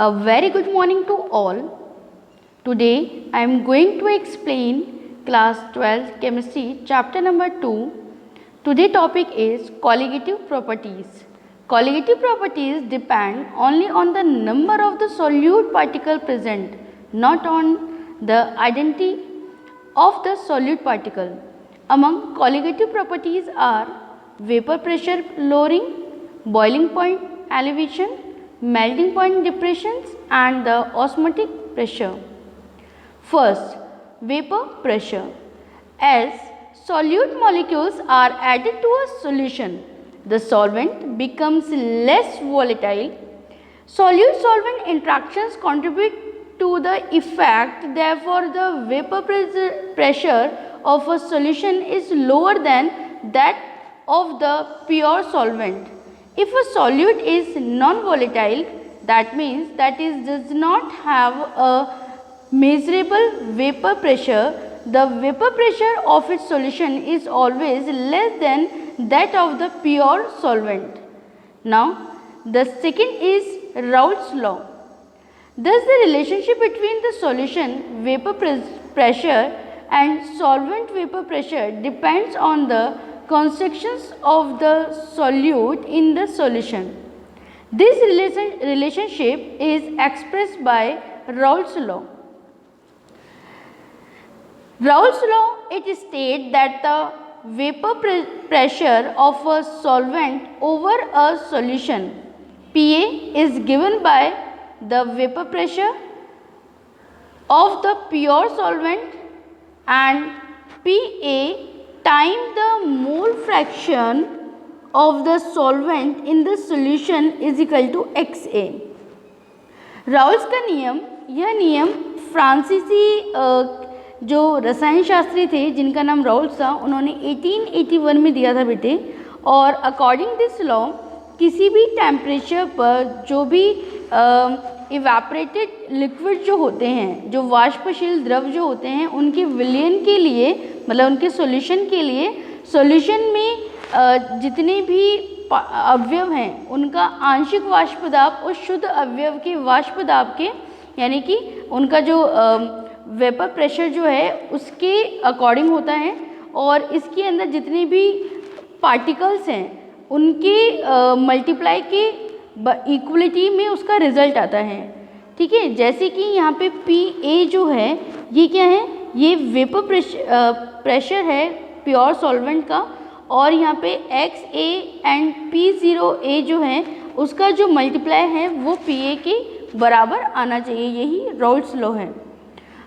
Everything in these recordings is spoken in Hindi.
A very good morning to all. Today I am going to explain class 12 chemistry chapter number 2. Today's topic is colligative properties. Colligative properties depend only on the number of the solute particle present, not on the identity of the solute particle. Among colligative properties are vapor pressure lowering, boiling point elevation, melting point depressions and the osmotic pressure. First, vapor pressure. As solute molecules are added to a solution, the solvent becomes less volatile. Solute-solvent interactions contribute to the effect, therefore the vapor pressure of a solution is lower than that of the pure solvent. If a solute is non-volatile, that means that it does not have a measurable vapor pressure, the vapor pressure of its solution is always less than that of the pure solvent. Now, the second is Raoult's law. Thus, the relationship between the solution vapor pressure and solvent vapor pressure depends on the concentrations of the solute in the solution. This relationship is expressed by Raoult's law. Raoult's law, it states that the vapor pressure of a solvent over a solution Pa is given by the vapor pressure of the pure solvent and Pa time the mole fraction of the solvent in the solution is equal to XA. Raoul's का नियम, यह नियम फ्रांसीसी जो रसायन शास्त्री थे जिनका नाम राउल्स था, उन्होंने 1881 में दिया था बेटे. और अकॉर्डिंग दिस लॉ किसी भी टेम्परेचर पर जो भी इवेपोरेटेड लिक्विड जो होते हैं, जो वाष्पशील द्रव जो होते हैं, उनके विलयन के लिए मतलब उनके सॉल्यूशन के लिए सॉल्यूशन में जितने भी अवयव हैं उनका आंशिक वाष्प दाब उस शुद्ध अवयव के वाष्प दाब के यानी कि उनका जो वेपर प्रेशर जो है उसके अकॉर्डिंग होता है. और इसके अंदर जितने भी पार्टिकल्स हैं उनके मल्टीप्लाई के इक्वलिटी में उसका रिजल्ट आता है. ठीक है, जैसे कि यहाँ पे Pa जो है ये क्या है, ये वेपर प्रेशर है प्योर सॉल्वेंट का. और यहाँ पे XA एंड P0A जो है उसका जो मल्टीप्लाई है वो Pa के बराबर आना चाहिए. यही राउल्ट्स लॉ है.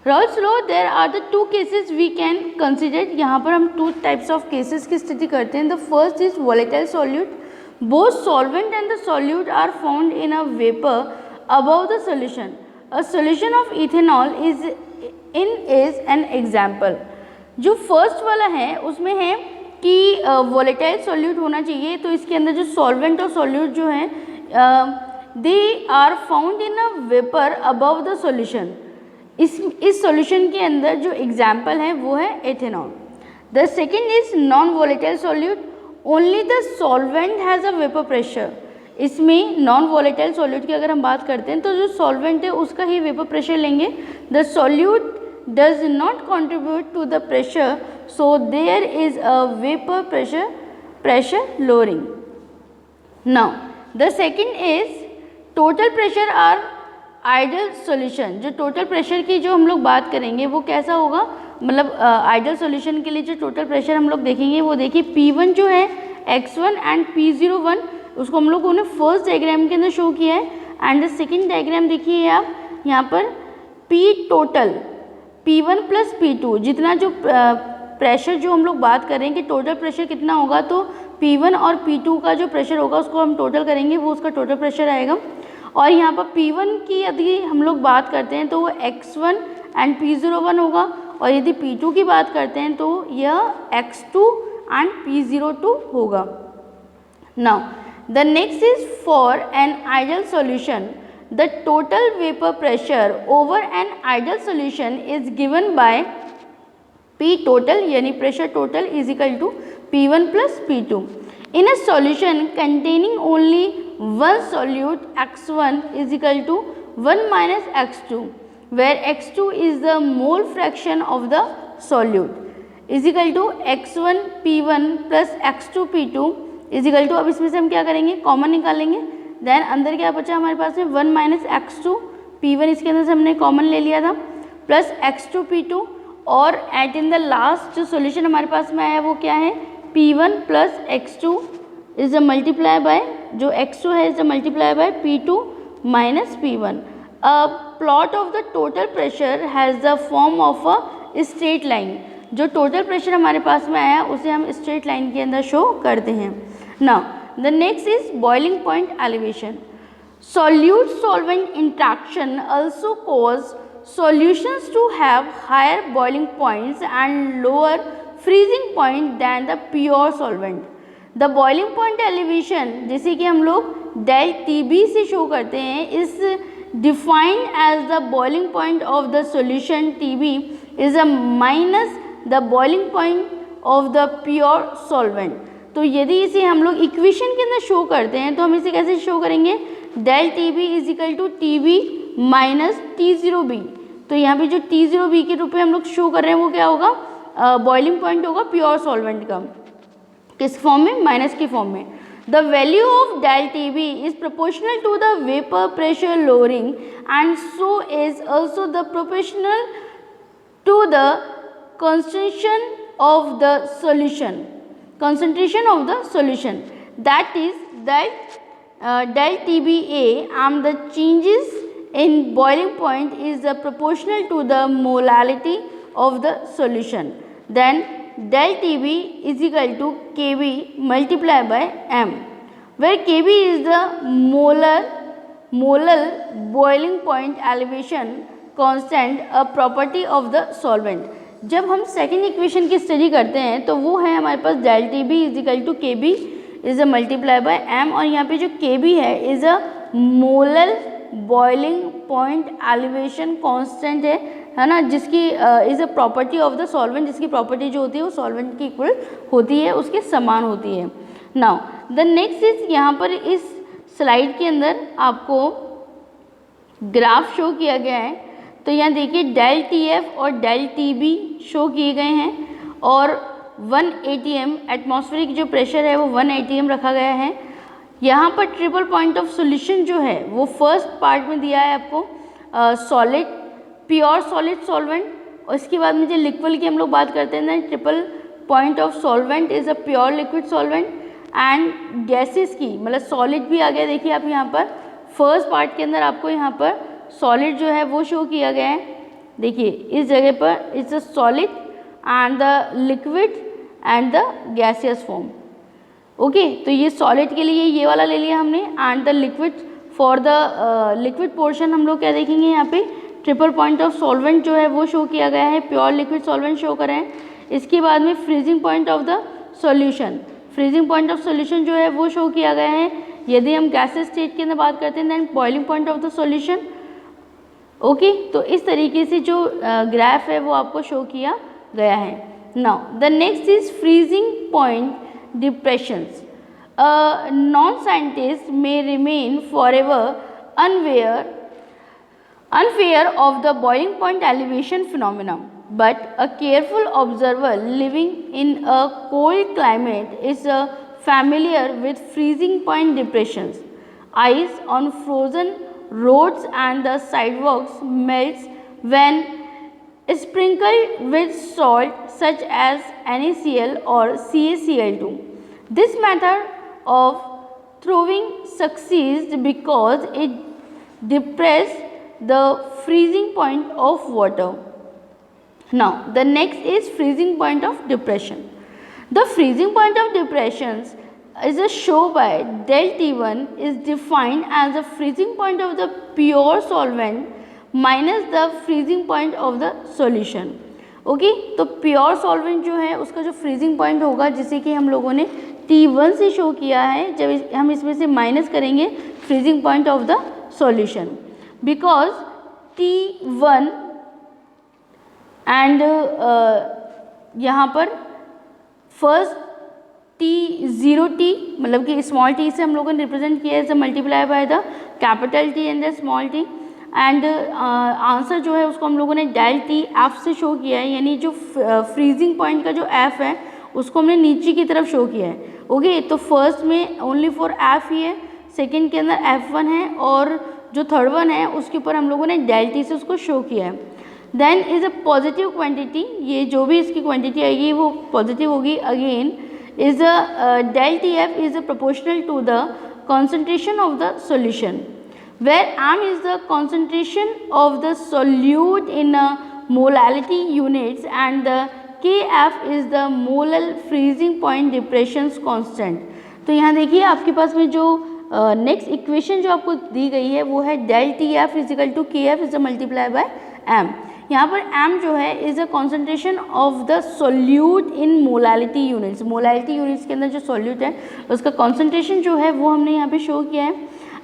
Raoult's law there are the two cases we can consider. यहाँ पर हम टू टाइप्स ऑफ केसेस की स्टडी करते हैं. The first is volatile solute. Both solvent and the solute are found in a vapour above the solution. A solution of ethanol is an example. जो फर्स्ट वाला है उसमें है कि वोलेटाइल सॉल्यूट होना चाहिए, तो इसके अंदर जो सॉल्वेंट और सॉल्यूट जो हैं they are found in a vapour above the solution. इस सॉल्यूशन के अंदर जो एग्जाम्पल है वो है ethanol. The second is non volatile solute. Only the solvent has a vapour pressure. इसमें नॉन वोलेटाइल सॉल्यूट की अगर हम बात करते हैं तो जो सॉल्वेंट है उसका ही वेपर प्रेशर लेंगे. The solute does not contribute to the pressure, so there is a vapor pressure lowering. Now the second is total pressure or ideal solution. जो टोटल प्रेशर की जो हम लोग बात करेंगे वो कैसा होगा, मतलब आइडियल सॉल्यूशन के लिए जो टोटल प्रेशर हम लोग देखेंगे वो देखिए P1 जो है X1 एंड P01 उसको हम लोगों ने फर्स्ट डायग्राम के अंदर शो किया है. एंड द सेकेंड डायग्राम देखिए आप यहाँ पर P total P1 plus P2 जितना जो प्रेशर जो हम लोग बात करें कि टोटल प्रेशर कितना होगा, तो P1 और P2 का जो प्रेशर होगा उसको हम टोटल करेंगे वो उसका टोटल प्रेशर आएगा. और यहाँ पर P1 की यदि हम लोग बात करते हैं तो वो X1 एंड P01 होगा. और यदि P2 की बात करते हैं तो यह X2 एंड P02 होगा. Now the next is for an ideal solution. The total vapor pressure over an ideal solution is given by P total यानी pressure total is equal to P1 plus P2. In a solution containing only one solute X1 is equal to 1 minus x2 where x2 is the mole fraction of the solute is equal to x1 p1 plus x2 p2 is equal to, अब इसमें से हम क्या करेंगे, कॉमन निकालेंगे, देन अंदर क्या बचा हमारे पास में 1 माइनस एक्स2 p1 इसके अंदर से हमने कॉमन ले लिया था प्लस x2 p2 और एट इन द लास्ट जो सोल्यूशन हमारे पास में आया वो क्या है, p1 plus x2 is a multiply bye जो x2 है is a multiply bye p2 minus p1. A plot of the total pressure has the form of a straight line. जो टोटल प्रेशर हमारे पास में आया उसे हम स्ट्रेट लाइन के अंदर शो करते हैं. Now the next is boiling point elevation. solute solvent interaction also cause solutions to have higher boiling points and lower freezing point than the pure solvent. The boiling point elevation जिसे कि हम लोग del TB से शो करते हैं is defined as the boiling point of the solution TB is a minus the boiling point of the pure solvent. तो यदि इसे हम लोग इक्वेशन के अंदर शो करते हैं तो हम इसे कैसे शो करेंगे, del T B is equal to T B minus T zero B. तो यहाँ पे जो टी जीरो बी के रूप में हम लोग शो कर रहे हैं वो क्या होगा, बॉइलिंग पॉइंट होगा प्योर सॉल्वेंट का. किस फॉर्म में, माइनस के फॉर्म में. The value of del T B is proportional to the vapour pressure lowering and so is also the proportional to the concentration of the solution, concentration of the solution, that is that del TBA and the changes in boiling point is proportional to the molality of the solution. Then del TB is equal to Kb multiplied by m, where Kb is the molal boiling point elevation constant, a property of the solvent. जब हम सेकेंड इक्वेशन की स्टडी करते हैं तो वो है हमारे पास del T B is equal to K B is a multiply by M, और यहाँ पे जो के बी है is a molal boiling point elevation constant है ना, जिसकी is a property of the solvent, जिसकी प्रॉपर्टी जो होती है वो सॉल्वेंट की इक्वल होती है, उसके समान होती है. नाउ द नेक्स्ट इज, यहाँ पर इस स्लाइड के अंदर आपको ग्राफ शो किया गया है. तो यहाँ देखिए डेल टी एफ और डेल टी बी शो किए गए हैं और 1 atm एटमॉस्फेरिक जो प्रेशर है वो 1 atm रखा गया है. यहाँ पर ट्रिपल पॉइंट ऑफ सॉल्यूशन जो है वो फर्स्ट पार्ट में दिया है आपको, सॉलिड, प्योर सॉलिड सॉल्वेंट, और इसके बाद में जो लिक्विड की हम लोग बात करते हैं ना, triple point of solvent is a pure liquid solvent, and gases की मतलब सॉलिड भी आ गया. देखिए आप यहाँ पर फर्स्ट पार्ट के अंदर आपको यहाँ पर सॉलिड जो है वो शो किया गया है. देखिए इस जगह पर it's a solid and the liquid and the gaseous form. Okay, तो ये सॉलिड के लिए ये वाला ले लिया हमने, and the liquid for the liquid portion हम लोग क्या देखेंगे, यहाँ पे ट्रिपल पॉइंट ऑफ सॉल्वेंट जो है वो शो किया गया है, प्योर लिक्विड सॉल्वेंट शो करें हैं. इसके बाद में freezing point of the solution, freezing point of solution जो है वो शो किया गया है. यदि हम गैसेस स्टेट के अंदर बात करते हैं then boiling point of the solution. Okay, तो इस तरीके से जो ग्राफ है वो आपको शो किया गया है. Now the next is freezing point depressions. Non scientist may remain forever unaware of the boiling point elevation phenomena, but a careful observer living in a cold climate is familiar with freezing point depressions. Ice on frozen roads and the sidewalks melts when sprinkled with salt such as NaCl or CaCl2. This method of throwing succeeds because it depresses the freezing point of water. Now the next is freezing point of depression. The freezing point of depressions is a show by del T1 is defined as the freezing point of the pure solvent minus the freezing point of the solution. Okay, तो प्योर सॉल्वेंट जो है उसका जो फ्रीजिंग पॉइंट होगा जिसे कि हम लोगों ने T1 से शो किया है, जब हम इसमें से माइनस करेंगे freezing point of the solution, because T1 and यहाँ पर फर्स्ट T0T मतलब कि स्मॉल t से हम लोगों ने रिप्रेजेंट किया है, multiply by the capital T and the small t, and answer जो है उसको हम लोगों ने डेल टी एफ से शो किया है, यानी जो फ्रीजिंग पॉइंट का जो एफ है उसको हमने नीचे की तरफ शो किया है। ओके, तो फर्स्ट में ओनली फॉर एफ ही है, सेकेंड के अंदर F1 है, और जो थर्ड वन है उसके ऊपर हम लोगों ने डेल टी से उसको शो किया है। Then is a positive quantity, ये जो भी इसकी क्वांटिटी आएगी वो पॉजिटिव होगी। Again is a del T F is a proportional to the concentration of the solution, where m is the concentration of the solute in molality units and the kf is the molar freezing point depression constant। तो यहाँ देखिए आपके पास में जो नेक्स्ट इक्वेशन जो आपको दी गई है वो है del T F is equal to K F is multiply by M. यहाँ पर m जो है is a concentration of the solute in molality units. Molality units के अंदर जो सोल्यूट है उसका कॉन्सेंट्रेशन जो है वो हमने यहाँ पे शो किया है।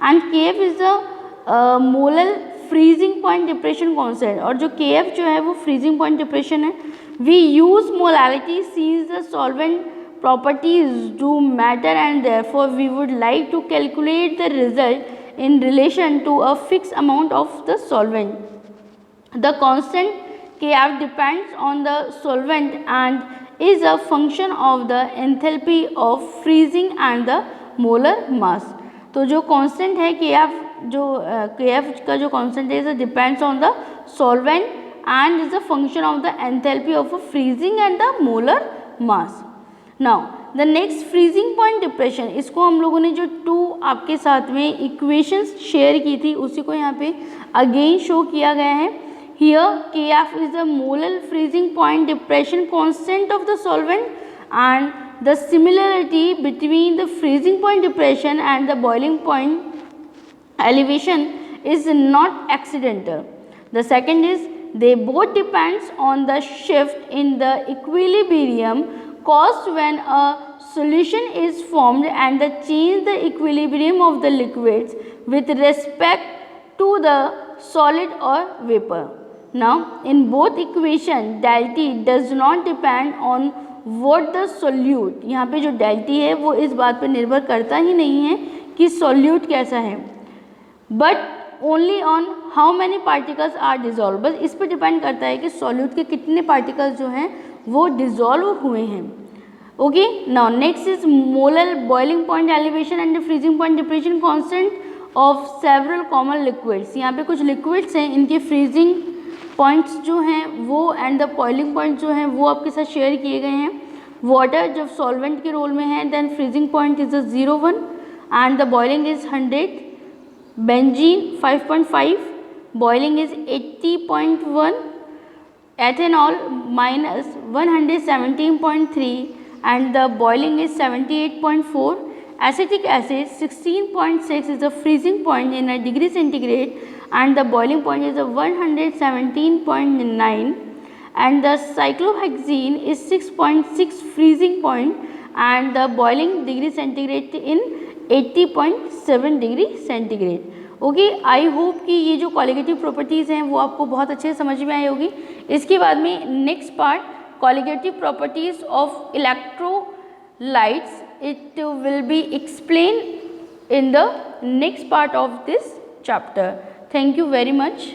And kf is the molar freezing point depression constant, और जो kf जो है वो फ्रीजिंग पॉइंट डिप्रेशन है। वी यूज मोलालिटी सीज the solvent properties do matter and therefore we would like to calculate the result in relation to a fixed amount of the solvent. The constant Kf depends on the solvent and is a function of the enthalpy of freezing and the molar mass. तो जो constant है Kf, जो Kf का जो constant है it depends on the solvent and is a function of the enthalpy of a freezing and the molar mass. Now the next freezing point depression, इसको हम लोगों ने जो टू आपके साथ में इक्वेशंस शेयर की थी उसी को यहाँ पे अगेन शो किया गया है। हियर के F is the molar freezing point depression constant of the solvent and the similarity between the freezing point depression and the boiling point elevation is not accidental. The second is they both depends on the shift in the equilibrium caused when a solution is formed and the change the equilibrium of the liquids with respect to the solid or vapor. Now in both equation del T does not depend on what the solute, यहाँ पे जो del T है वो इस बात पर निर्भर करता ही नहीं है कि solute कैसा है, but only on how many particles are dissolved, बस इस पर डिपेंड करता है कि solute के कितने particles जो हैं वो डिजोल्व हुए हैं। Okay, now next is molar boiling point elevation and freezing point depression constant of several common liquids. यहाँ पे कुछ लिक्विड्स हैं, इनके फ्रीजिंग पॉइंट्स जो हैं वो एंड द बॉइलिंग पॉइंट जो हैं वो आपके साथ शेयर किए गए हैं। वाटर जब सॉल्वेंट के रोल में है then freezing point is 0.1 and the boiling is 100, benzene 5.5, boiling is 80.1, ethanol minus 117.3 and the boiling is 78.4, acetic acid 16.6 is the freezing point in a degree centigrade and the boiling point is a 117.9 and the cyclohexene is 6.6 freezing point and the boiling degree centigrade in 80.7 degree centigrade। Okay, I hope कि ये जो क्वालिटेटिव प्रॉपर्टीज़ हैं वो आपको बहुत अच्छे से समझ में आई होगी। इसके बाद में next part qualitative properties of electrolytes, it will be explain in the next part of this chapter. Thank you very much.